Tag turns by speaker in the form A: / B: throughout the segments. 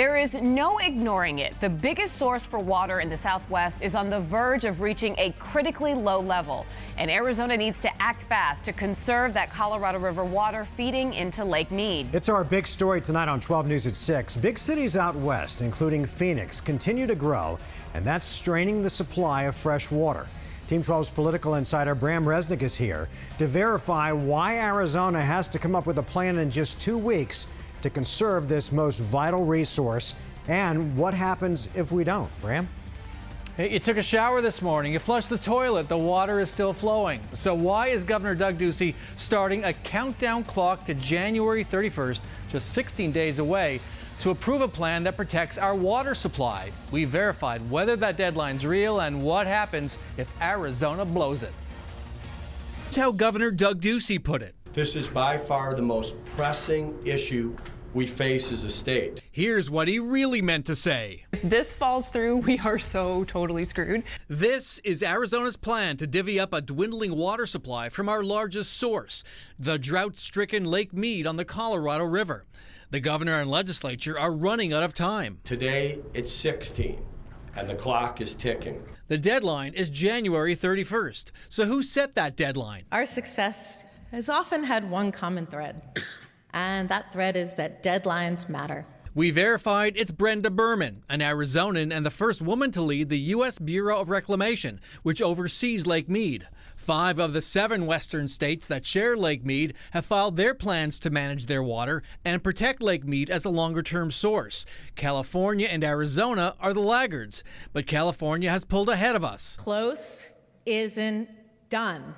A: There is no ignoring it. The biggest source for water in the Southwest is on the verge of reaching a critically low level, and Arizona needs to act fast to conserve that Colorado River water feeding into Lake Mead.
B: It's our big story tonight on 12 News at 6. Big cities out west, including Phoenix, continue to grow, and that's straining the supply of fresh water. Team 12's political insider Bram Resnick is here to verify why Arizona has to come up with a plan in just 2 weeks to conserve this most vital resource, and what happens if we don't. Bram?
C: Hey, you took a shower this morning, you flushed the toilet, the water is still flowing. So why is Governor Doug Ducey starting a countdown clock to January 31st, just 16 days away, to approve a plan that protects our water supply? We verified whether that deadline's real and what happens if Arizona blows it. That's how Governor Doug Ducey put it.
D: This is by far the most pressing issue we face as a state.
C: Here's what he really meant to say.
E: If this falls through, we are so totally screwed.
C: This is Arizona's plan to divvy up a dwindling water supply from our largest source, the drought-stricken Lake Mead on the Colorado River. The governor and legislature are running out of time.
D: Today, it's 16, and the clock is ticking.
C: The deadline is January 31st. So who set that deadline?
F: Our success has often had one common thread, and that thread is that deadlines matter.
C: We verified it's Brenda Berman, an Arizonan and the first woman to lead the U.S. Bureau of Reclamation, which oversees Lake Mead. 5 of the 7 western states that share Lake Mead have filed their plans to manage their water and protect Lake Mead as a longer-term source. California and Arizona are the laggards, but California has pulled ahead of us.
F: Close isn't done.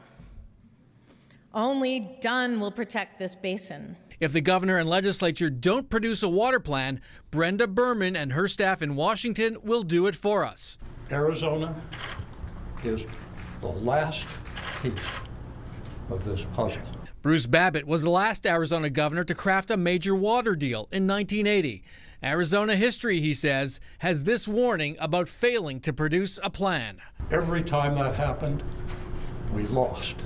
F: Only done will protect this basin.
C: If the governor and legislature don't produce a water plan, Brenda Berman and her staff in Washington will do it for us.
G: Arizona is the last piece of this puzzle.
C: Bruce Babbitt was the last Arizona governor to craft a major water deal in 1980. Arizona history, he says, has this warning about failing to produce a plan.
G: Every time that happened, we lost.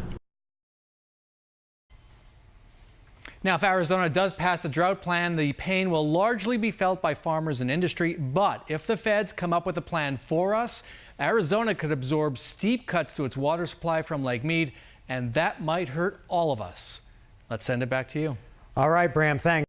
C: Now, if Arizona does pass a drought plan, the pain will largely be felt by farmers and industry. But if the feds come up with a plan for us, Arizona could absorb steep cuts to its water supply from Lake Mead, and that might hurt all of us. Let's send it back to you.
B: All right, Bram, thanks.